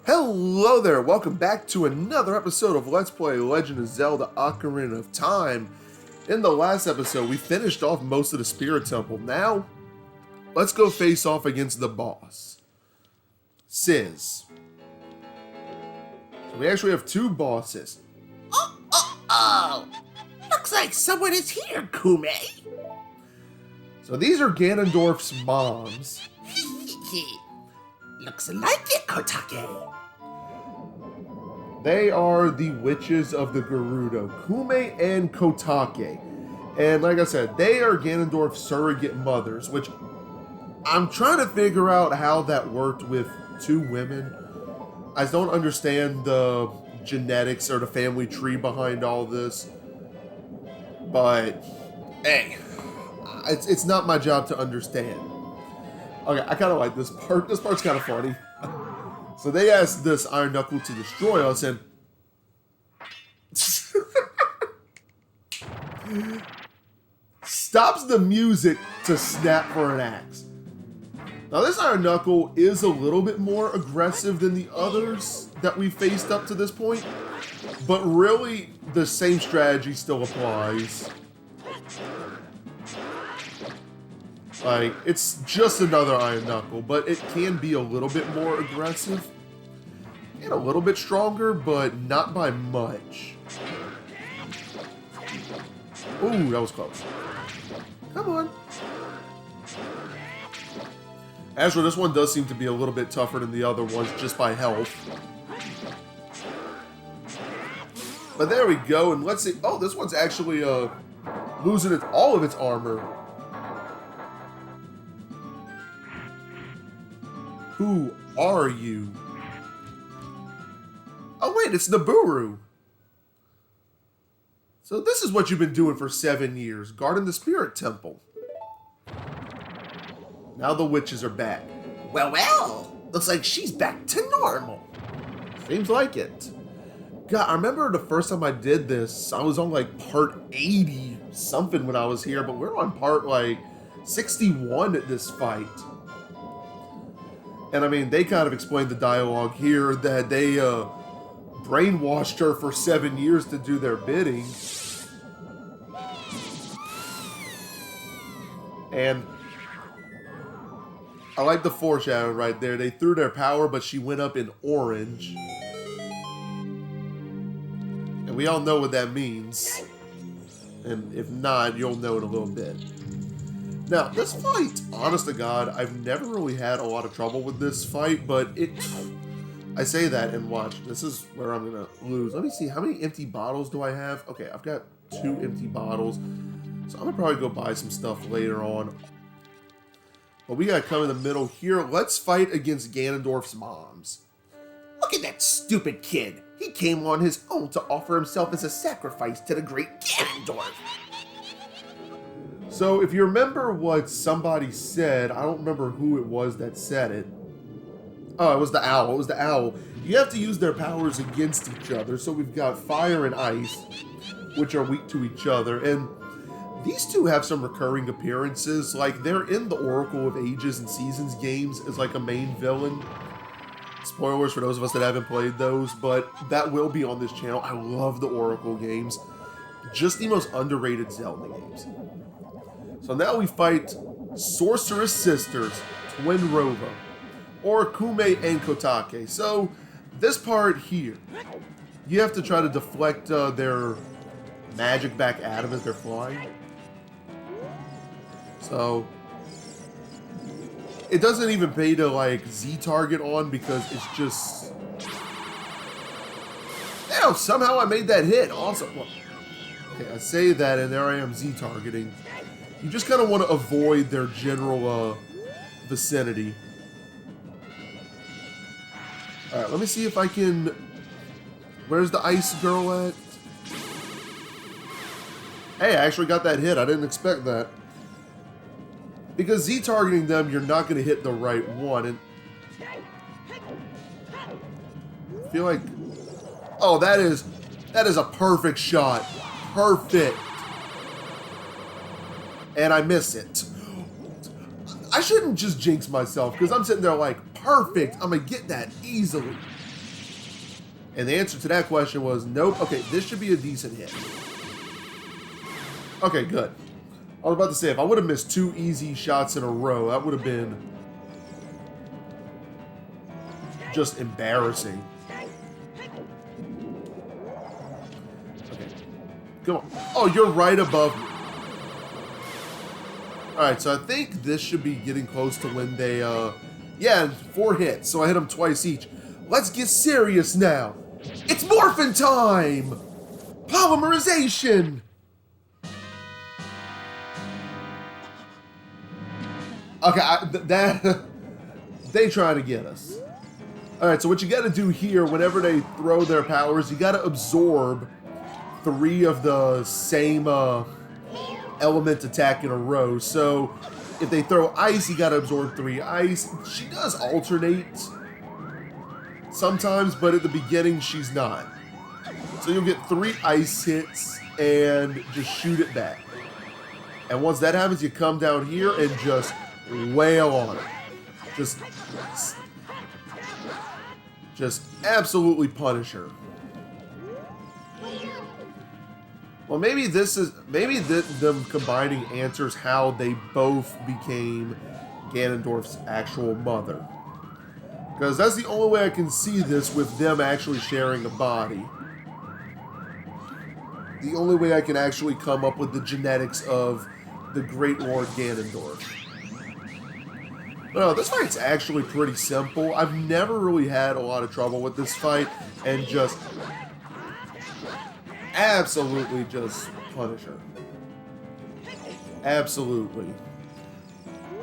Hello there, welcome back to another episode of Let's Play Legend of Zelda Ocarina of Time. In the last episode, we finished off most of the Spirit Temple. Now, let's go face off against the boss, Sis. So we actually have two bosses. Oh! Looks like someone is here, Kume. So these are Ganondorf's moms. Looks like it, Kotake. They are the witches of the Gerudo, Kume and Kotake. And like I said, they are Ganondorf's surrogate mothers, which I'm trying to figure out how that worked with two women. I don't understand the genetics or the family tree behind all this. But, hey, it's not my job to understand. Okay, I kind of like this part. This part's kind of funny. So they asked this Iron Knuckle to destroy us, and stops the music to snap for an axe. Now this Iron Knuckle is a little bit more aggressive than the others that we faced up to this point, but really the same strategy still applies. Like, it's just another Iron Knuckle, but it can be a little bit more aggressive and a little bit stronger, but not by much. Ooh, that was close. Come on. As for this one, does seem to be a little bit tougher than the other ones, just by health. But there we go, and let's see. Oh, this one's actually losing all of its armor. Who are you? Oh wait, it's Naburu. So this is what you've been doing for 7 years, guarding the Spirit Temple. Now the witches are back. Well, looks like she's back to normal. Seems like it. God, I remember the first time I did this, I was on like part 80 something when I was here, but we're on part like 61 at this fight. And I mean, they kind of explained the dialogue here that they brainwashed her for 7 years to do their bidding. And I like the foreshadowing right there. They threw their power, but she went up in orange. And we all know what that means. And if not, you'll know in a little bit. Now, this fight, honest to God, I've never really had a lot of trouble with this fight, but I say that and watch. This is where I'm going to lose. Let me see, how many empty bottles do I have? Okay, I've got 2 empty bottles, so I'm going to probably go buy some stuff later on. But we got to come in the middle here. Let's fight against Ganondorf's moms. Look at that stupid kid. He came on his own to offer himself as a sacrifice to the great Ganondorf. So, if you remember what somebody said, I don't remember who it was that said it. Oh, it was the owl. It was the owl. You have to use their powers against each other. So we've got fire and ice, which are weak to each other. And these two have some recurring appearances. Like, they're in the Oracle of Ages and Seasons games as like a main villain. Spoilers for those of us that haven't played those, but that will be on this channel. I love the Oracle games. Just the most underrated Zelda games. So now we fight Sorceress Sisters, Twin Rova, or Kume and Kotake. So this part here, you have to try to deflect their magic back at them as they're flying. So it doesn't even pay to like Z-target on because it's just... Damn, somehow I made that hit. Awesome. Well, okay, I say that and there I am Z-targeting. You just kind of want to avoid their general vicinity. Alright, let me see if I can... Where's the ice girl at? Hey, I actually got that hit. I didn't expect that. Because Z-targeting them, you're not going to hit the right one. And I feel like... Oh, that is a perfect shot. Perfect. And I miss it. I shouldn't just jinx myself, because I'm sitting there like, perfect, I'm going to get that easily. And the answer to that question was nope. Okay, this should be a decent hit. Okay, good. I was about to say, if I would have missed 2 easy shots in a row, that would have been just embarrassing. Okay. Come on. Oh, you're right above me. Alright, so I think this should be getting close to when they, yeah, 4 hits, so I hit them twice each. Let's get serious now. It's morphin' time! Polymerization! Okay, they trying to get us. Alright, so what you gotta do here, whenever they throw their powers, you gotta absorb 3 of the same, element attack in a row. So if they throw ice, you gotta absorb 3 ice. She does alternate sometimes, but at the beginning she's not. So you'll get 3 ice hits and just shoot it back. And once that happens, you come down here and just wail on it. Just absolutely punish her. Well, maybe them combining answers how they both became Ganondorf's actual mother. Because that's the only way I can see this, with them actually sharing a body. The only way I can actually come up with the genetics of the Great Lord Ganondorf. But no, this fight's actually pretty simple. I've never really had a lot of trouble with this fight, and just absolutely just punish her. Absolutely.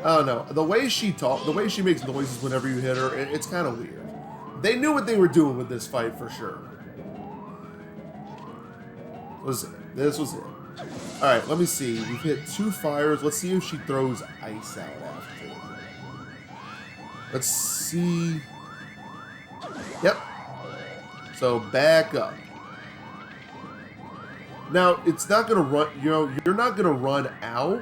I don't know. The way she makes noises whenever you hit her, it's kind of weird. They knew what they were doing with this fight for sure. This was it. Alright, let me see. We've hit 2 fires. Let's see if she throws ice out after. Let's see. Yep. So back up. Now, it's not going to run, you're not going to run out.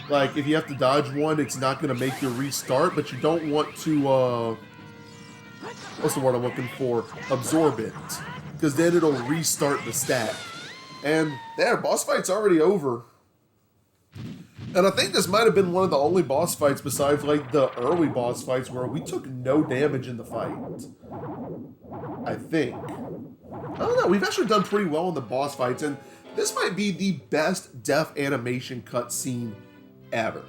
Like, if you have to dodge one, it's not going to make you restart, but you don't want to, what's the word I'm looking for? Absorb it. Because then it'll restart the stack. And there, boss fight's already over. And I think this might have been one of the only boss fights besides, like, the early boss fights where we took no damage in the fight. I think. I don't know, we've actually done pretty well in the boss fights, and this might be the best death animation cutscene ever.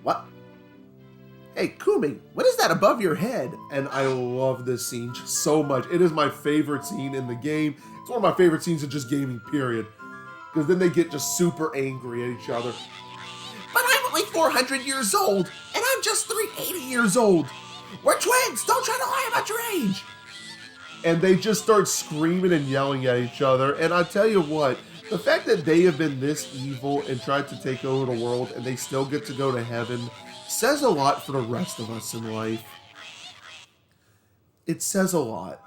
What? Hey, Kumi, what is that above your head? And I love this scene so much. It is my favorite scene in the game. It's one of my favorite scenes in just gaming, period. Because then they get just super angry at each other. But I'm only 400 years old, and I'm just 380 years old. We're twins! Don't try to lie about your age! And they just start screaming and yelling at each other. And I tell you what, the fact that they have been this evil and tried to take over the world and they still get to go to heaven says a lot for the rest of us in life. It says a lot.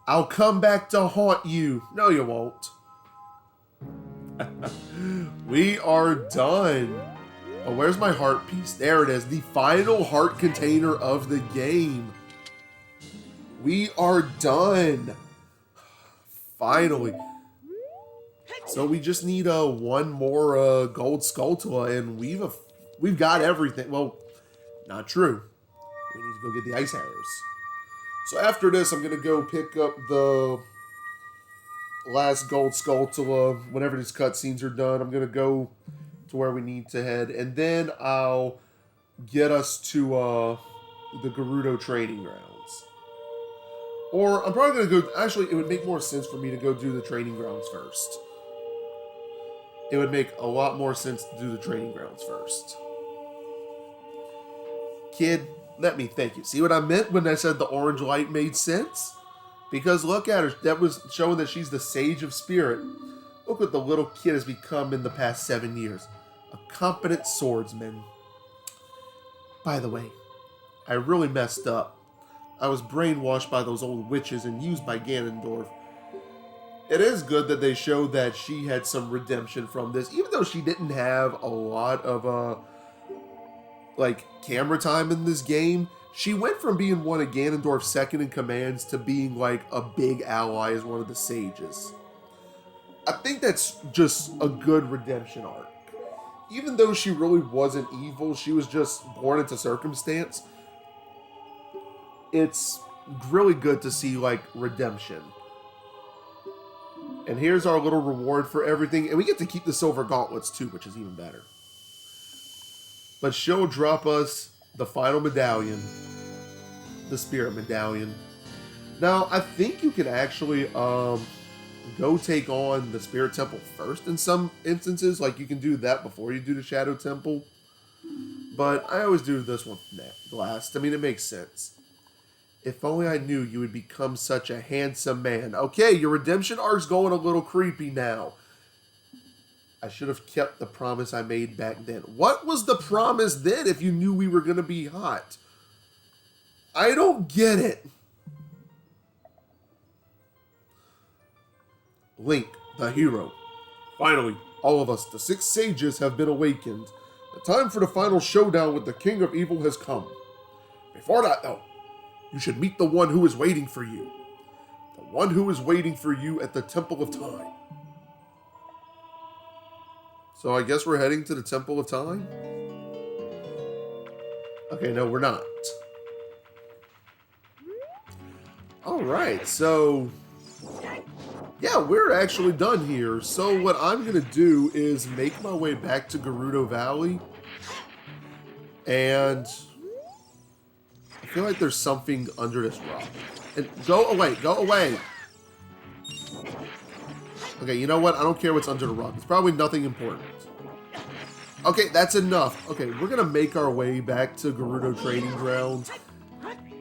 I'll come back to haunt you. No, you won't. We are done. Oh, where's my heart piece? There it is. The final heart container of the game. We are done. Finally. So we just need one more gold Skulltula, and we've got everything. Well, not true. We need to go get the ice arrows. So after this, I'm gonna go pick up the last gold Skulltula. Whenever these cutscenes are done, I'm gonna go to where we need to head, and then I'll get us to the Gerudo training grounds. Or I'm probably gonna go. Actually, it would make more sense for me to go do the training grounds first. It would make a lot more sense to do the training grounds first. Kid, let me thank you. See what I meant when I said the orange light made sense? Because look at her. That was showing that she's the Sage of Spirit. Look what the little kid has become in the past 7 years. A competent swordsman. By the way, I really messed up. I was brainwashed by those old witches and used by Ganondorf. It is good that they show that she had some redemption from this, even though she didn't have a lot of like, camera time in this game, she went from being one of Ganondorf's second in commands to being, like, a big ally as one of the sages. I think that's just a good redemption arc. Even though she really wasn't evil, she was just born into circumstance. It's really good to see, like, redemption. And here's our little reward for everything. And we get to keep the silver gauntlets too, which is even better. But she'll drop us the final medallion. The spirit medallion. Now, I think you can actually go take on the spirit temple first in some instances. Like, you can do that before you do the shadow temple. But I always do this one last. I mean, it makes sense. If only I knew you would become such a handsome man. Okay, your redemption arc's going a little creepy now. I should have kept the promise I made back then. What was the promise then if you knew we were going to be hot? I don't get it. Link, the hero. Finally, all of us, the 6 sages, have been awakened. The time for the final showdown with the King of Evil has come. Before that, though, you should meet the one who is waiting for you. The one who is waiting for you at the Temple of Time. So I guess we're heading to the Temple of Time? Okay, no, we're not. Alright, so... yeah, we're actually done here. So what I'm going to do is make my way back to Gerudo Valley. And... I feel like there's something under this rock. And go away, go away. Okay, you know what? I don't care what's under the rock. It's probably nothing important. Okay, that's enough. Okay, we're going to make our way back to Gerudo Training Grounds.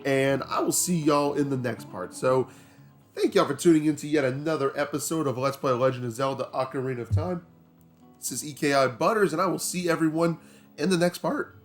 And I will see y'all in the next part. So, thank y'all for tuning in to yet another episode of Let's Play Legend of Zelda Ocarina of Time. This is EKI Butters, and I will see everyone in the next part.